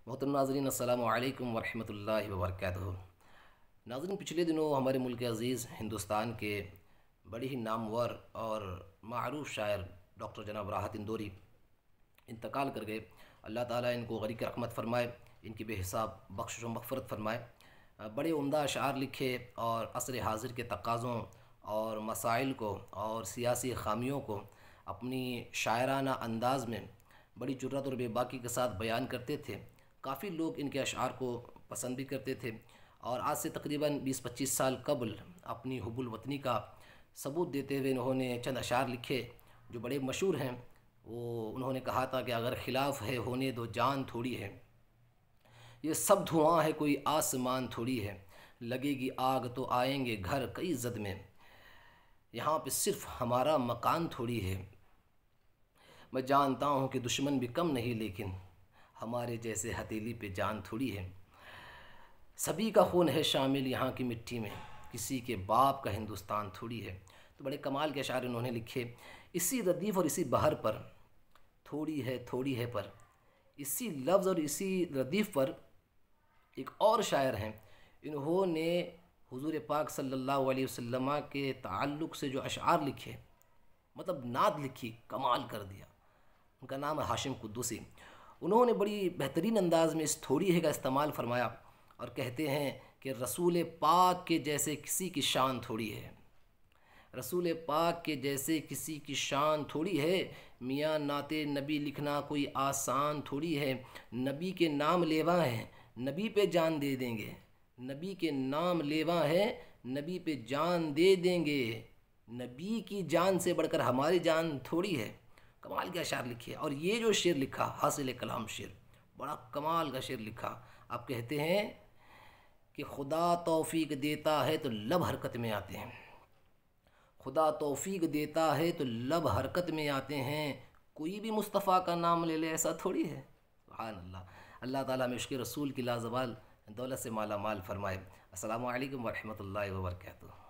मोहतरम नाज़रीन, अस्सलामु अलैकुम वरहमतुल्लाहि वबरकातुहू। नाज़रीन, पिछले दिनों हमारे मुल्क अज़ीज़ हिंदुस्तान के बड़ी ही नामवर और मारूफ शायर डॉक्टर जनाब राहत इंदौरी इंतकाल कर गए। अल्लाह ताला इनको गरीक रहमत फ़रमाए, इनकी बेहिसाब बख्शिश व मग़फ़िरत फ़रमाए। बड़े उम्दा अशआर लिखे और असर हाज़िर के तक़ाज़ों और मसाइल को और सियासी ख़ामियों को अपनी शायराना अंदाज़ में बड़ी जुर्रत और बेबाकी के साथ बयान करते थे। काफ़ी लोग इनके अशआर को पसंद भी करते थे और आज से तकरीबन 20-25 साल कबल अपनी हुब्बुल वतनी का सबूत देते हुए इन्होंने चंद अशआर लिखे जो बड़े मशहूर हैं। उन्होंने कहा था कि अगर खिलाफ है होने दो जान थोड़ी है, ये सब धुआं है कोई आसमान थोड़ी है, लगेगी आग तो आएंगे घर कई जद में, यहाँ पे सिर्फ हमारा मकान थोड़ी है। मैं जानता हूँ कि दुश्मन भी कम नहीं, लेकिन हमारे जैसे हथेली पे जान थोड़ी है। सभी का खून है शामिल यहाँ की मिट्टी में, किसी के बाप का हिंदुस्तान थोड़ी है। तो बड़े कमाल के अशार उन्होंने लिखे। इसी रदीफ़ और इसी बहर पर थोड़ी है पर, इसी लफ्ज़ और इसी रदीफ़ पर एक और शायर हैं, इन्होंने हुज़ूर पाक सल्लल्लाहु अलैहि वसल्लम के ताल्लुक़ से जो अशआर लिखे, मतलब नात लिखी, कमाल कर दिया। उनका नाम है हाशिम कुद्दूसी। उन्होंने बड़ी बेहतरीन अंदाज़ में इस थोड़ी है का इस्तेमाल फरमाया और कहते हैं कि रसूल पाक के जैसे किसी की शान थोड़ी है, रसूल पाक के जैसे किसी की शान थोड़ी है, मियाँ नाते नबी लिखना कोई आसान थोड़ी है। नबी के नाम लेवा हैं, नबी पे जान दे देंगे, नबी के नाम लेवा हैं, नबी पे जान दे देंगे, नबी की जान से बढ़कर हमारी जान थोड़ी है। कमाल के अशार लिखे। और ये जो शेर लिखा, हासिल कलाम शेर, बड़ा कमाल का शेर लिखा। आप कहते हैं कि खुदा तौफीक देता है तो लब हरकत में आते हैं, खुदा तौफीक देता है तो लब हरकत में आते हैं, कोई भी मुस्तफ़ा का नाम ले ले ऐसा थोड़ी है। सुभान अल्लाह। अल्लाह ताला हमें इश्क़ रसूल की लाज़वाल दौलत से माला माल फरमाए। अस्सलामु अलैकुम वरहमतुल्लाहि वबरकातुहू।